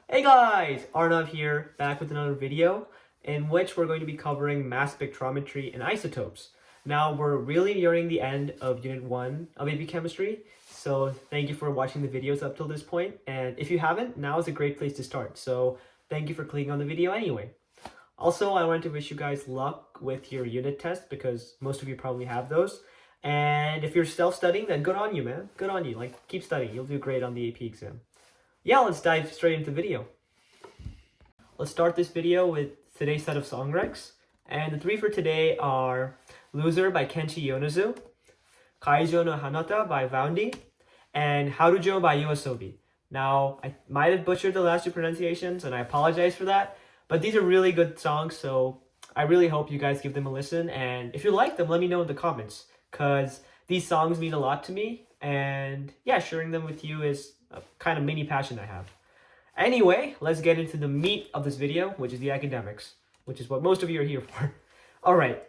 Hey guys, Arnav here, back with another video in which we're going to be covering mass spectrometry and isotopes. Now we're really nearing the end of Unit 1 of AP Chemistry, so thank you for watching the videos up till this point, and if you haven't, now is a great place to start, so thank you for clicking on the video anyway. Also, I wanted to wish you guys luck with your unit test because most of you probably have those, and if you're self-studying, then good on you, man. Good on you, keep studying, you'll do great on the AP exam. Yeah, let's dive straight into the video. Let's start this video with today's set of song recs. And the three for today are Loser by Kenshi Yonezu, Kaijo no Hanata by Voundy, and Harujo by Yoasobi. Now, I might have butchered the last two pronunciations, and I apologize for that, but these are really good songs, so I really hope you guys give them a listen, and if you like them, let me know in the comments, because these songs mean a lot to me, and yeah, sharing them with you is a kind of mini passion I have. Anyway, let's get into the meat of this video, which is the academics, which is what most of you are here for. Alright,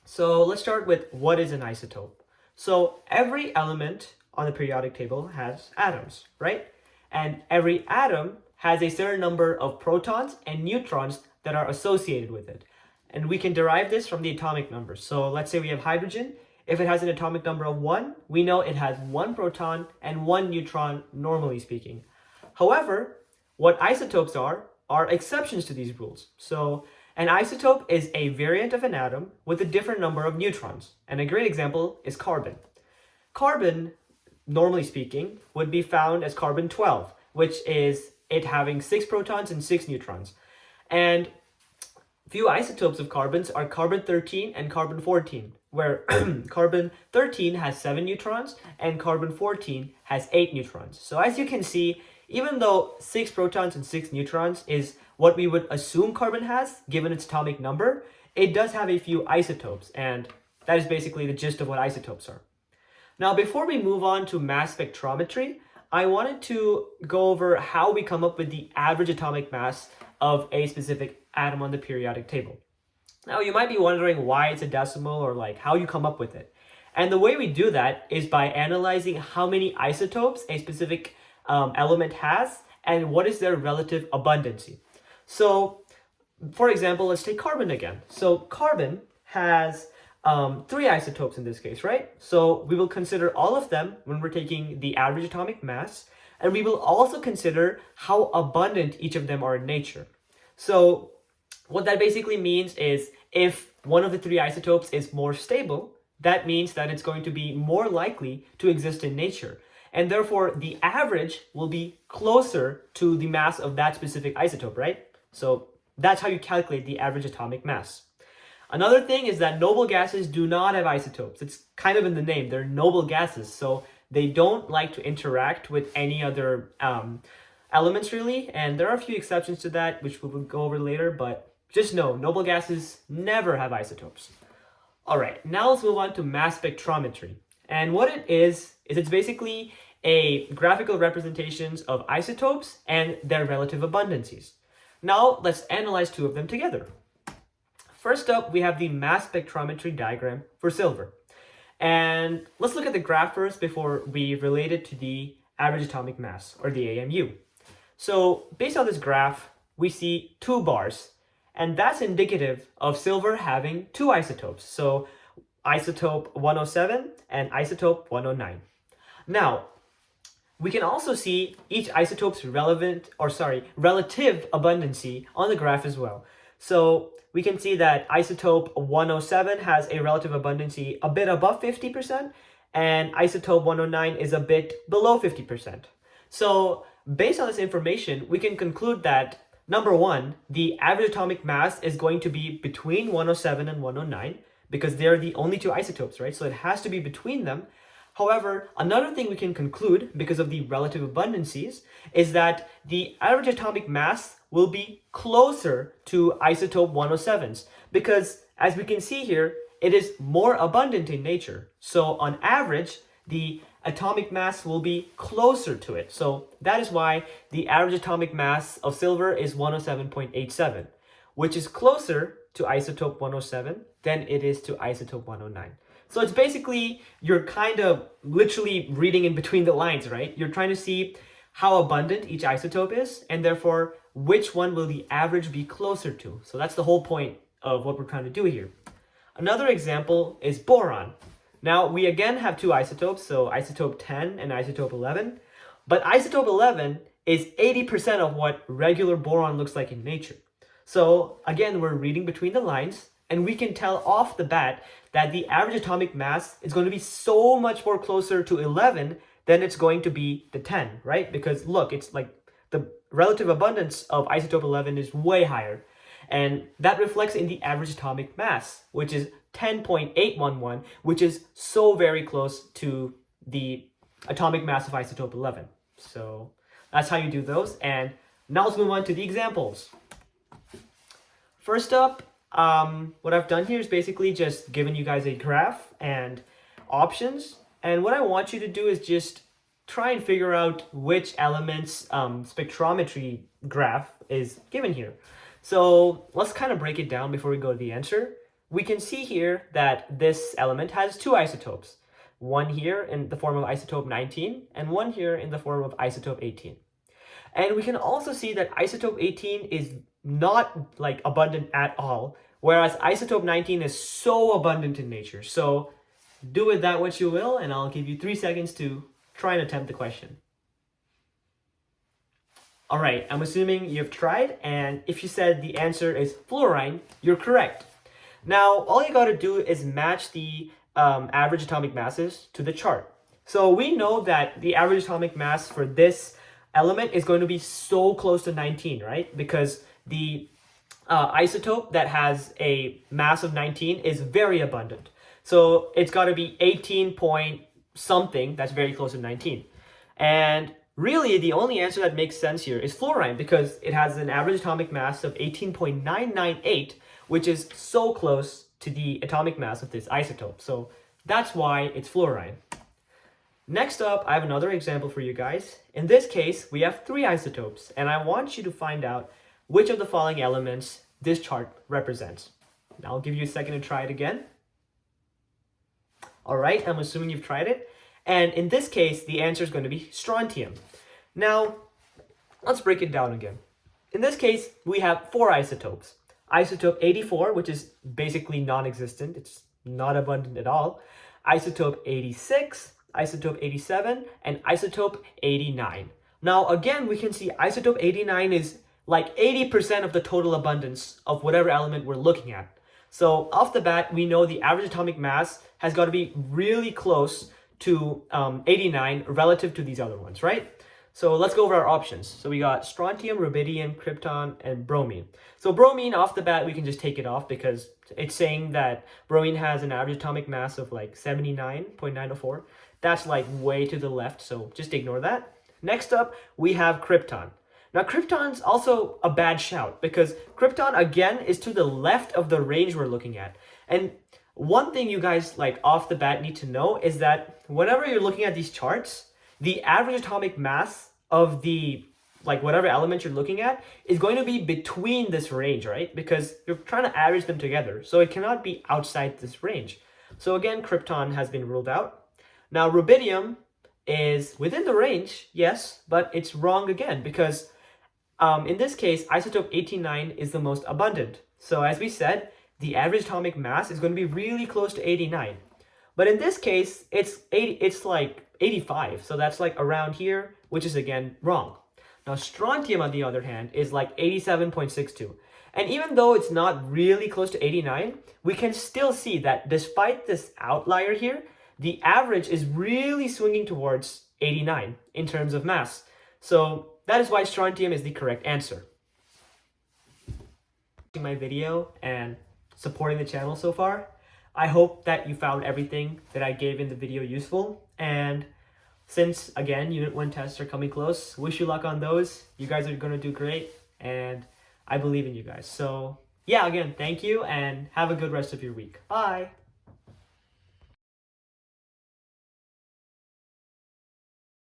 so let's start with what is an isotope. So every element on the periodic table has atoms, right? And every atom has a certain number of protons and neutrons that are associated with it. And we can derive this from the atomic numbers. So let's say we have hydrogen. If it has an atomic number of 1, we know it has 1 proton and 1 neutron, normally speaking. However, what isotopes are exceptions to these rules. So an isotope is a variant of an atom with a different number of neutrons. And a great example is carbon. Carbon, normally speaking, would be found as carbon-12, which is it having 6 protons and 6 neutrons. And few isotopes of carbons are carbon-13 and carbon-14, where carbon-13 has 7 neutrons and carbon-14 has 8 neutrons. So as you can see, even though 6 protons and 6 neutrons is what we would assume carbon has, given its atomic number, it does have a few isotopes, and that is basically the gist of what isotopes are. Now, before we move on to mass spectrometry, I wanted to go over how we come up with the average atomic mass of a specific atom on the periodic table. Now, you might be wondering why it's a decimal or how you come up with it. And the way we do that is by analyzing how many isotopes a specific element has and what is their relative abundancy. So, for example, let's take carbon again. So carbon has 3 isotopes in this case, right? So we will consider all of them when we're taking the average atomic mass, and we will also consider how abundant each of them are in nature. So what that basically means is if one of the 3 isotopes is more stable, that means that it's going to be more likely to exist in nature. And therefore, the average will be closer to the mass of that specific isotope, right? So that's how you calculate the average atomic mass. Another thing is that noble gases do not have isotopes. It's kind of in the name. They're noble gases, so they don't like to interact with any other elements really. And there are a few exceptions to that, which we will go over later, but just know, noble gases never have isotopes. All right, now let's move on to mass spectrometry. And what it is it's basically a graphical representations of isotopes and their relative abundancies. Now let's analyze 2 of them together. First up, we have the mass spectrometry diagram for silver. And let's look at the graph first before we relate it to the average atomic mass, or the AMU. So based on this graph, we see 2 bars, and that's indicative of silver having 2 isotopes. So isotope 107 and isotope 109. Now, we can also see each isotope's relative abundancy on the graph as well. So we can see that isotope 107 has a relative abundancy a bit above 50%, and isotope 109 is a bit below 50%. So based on this information, we can conclude that number 1, the average atomic mass is going to be between 107 and 109, because they're the only 2 isotopes, right? So it has to be between them. However, another thing we can conclude, because of the relative abundancies, is that the average atomic mass will be closer to isotope 107's, because as we can see here, it is more abundant in nature. So on average, the atomic mass will be closer to it. So that is why the average atomic mass of silver is 107.87, which is closer to isotope 107 than it is to isotope 109. So it's basically, you're kind of literally reading in between the lines, right? You're trying to see how abundant each isotope is, and therefore which one will the average be closer to. So that's the whole point of what we're trying to do here. Another example is boron. Now we again have two isotopes, so isotope 10 and isotope 11, but isotope 11 is 80% of what regular boron looks like in nature. So again, we're reading between the lines, and we can tell off the bat that the average atomic mass is going to be so much more closer to 11 than it's going to be the 10, right? Because look, it's like the relative abundance of isotope 11 is way higher. And that reflects in the average atomic mass, which is 10.811, which is so very close to the atomic mass of isotope 11. So that's how you do those. And now let's move on to the examples. First up, what I've done here is basically just given you guys a graph and options. And what I want you to do is just try and figure out which element's spectrometry graph is given here. So let's kind of break it down before we go to the answer. We can see here that this element has two isotopes. One here in the form of isotope 19 and one here in the form of isotope 18. And we can also see that isotope 18 is not like abundant at all, whereas isotope 19 is so abundant in nature. So do with that what you will, and I'll give you 3 seconds to try and attempt the question. All right, I'm assuming you've tried, and if you said the answer is fluorine, you're correct. Now, all you got to do is match the average atomic masses to the chart. So we know that the average atomic mass for this element is going to be so close to 19, right? Because the isotope that has a mass of 19 is very abundant. So it's got to be 18 point something, that's very close to 19. And really, the only answer that makes sense here is fluorine, because it has an average atomic mass of 18.998, which is so close to the atomic mass of this isotope. So that's why it's fluorine. Next up, I have another example for you guys. In this case, we have 3 isotopes, and I want you to find out which of the following elements this chart represents. Now I'll give you a second to try it again. All right, I'm assuming you've tried it. And in this case, the answer is going to be strontium. Now, let's break it down again. In this case, we have 4 isotopes. Isotope 84, which is basically non-existent. It's not abundant at all. Isotope 86, isotope 87, and isotope 89. Now, again, we can see isotope 89 is like 80% of the total abundance of whatever element we're looking at. So off the bat, we know the average atomic mass has got to be really close to 89 relative to these other ones, right? So let's go over our options. So we got strontium, rubidium, krypton, and bromine. So bromine, off the bat, we can just take it off because it's saying that bromine has an average atomic mass of like 79.904. That's like way to the left, so just ignore that. Next up, we have krypton. Now, krypton's also a bad shout because krypton, again, is to the left of the range we're looking at. And one thing you guys like off the bat need to know is that whenever you're looking at these charts, the average atomic mass of the whatever element you're looking at is going to be between this range, right? Because you're trying to average them together. So it cannot be outside this range. So again, krypton has been ruled out. Now, rubidium is within the range, yes, but it's wrong again because in this case, isotope 89 is the most abundant. So as we said, the average atomic mass is going to be really close to 89. But in this case, it's like 85. So that's like around here, which is again wrong. Now, strontium, on the other hand, is like 87.62. And even though it's not really close to 89, we can still see that despite this outlier here, the average is really swinging towards 89 in terms of mass. So that is why strontium is the correct answer. My video and supporting the channel so far. I hope that you found everything that I gave in the video useful. And since, again, Unit 1 tests are coming close, wish you luck on those. You guys are going to do great, and I believe in you guys. So, yeah, again, thank you, and have a good rest of your week. Bye!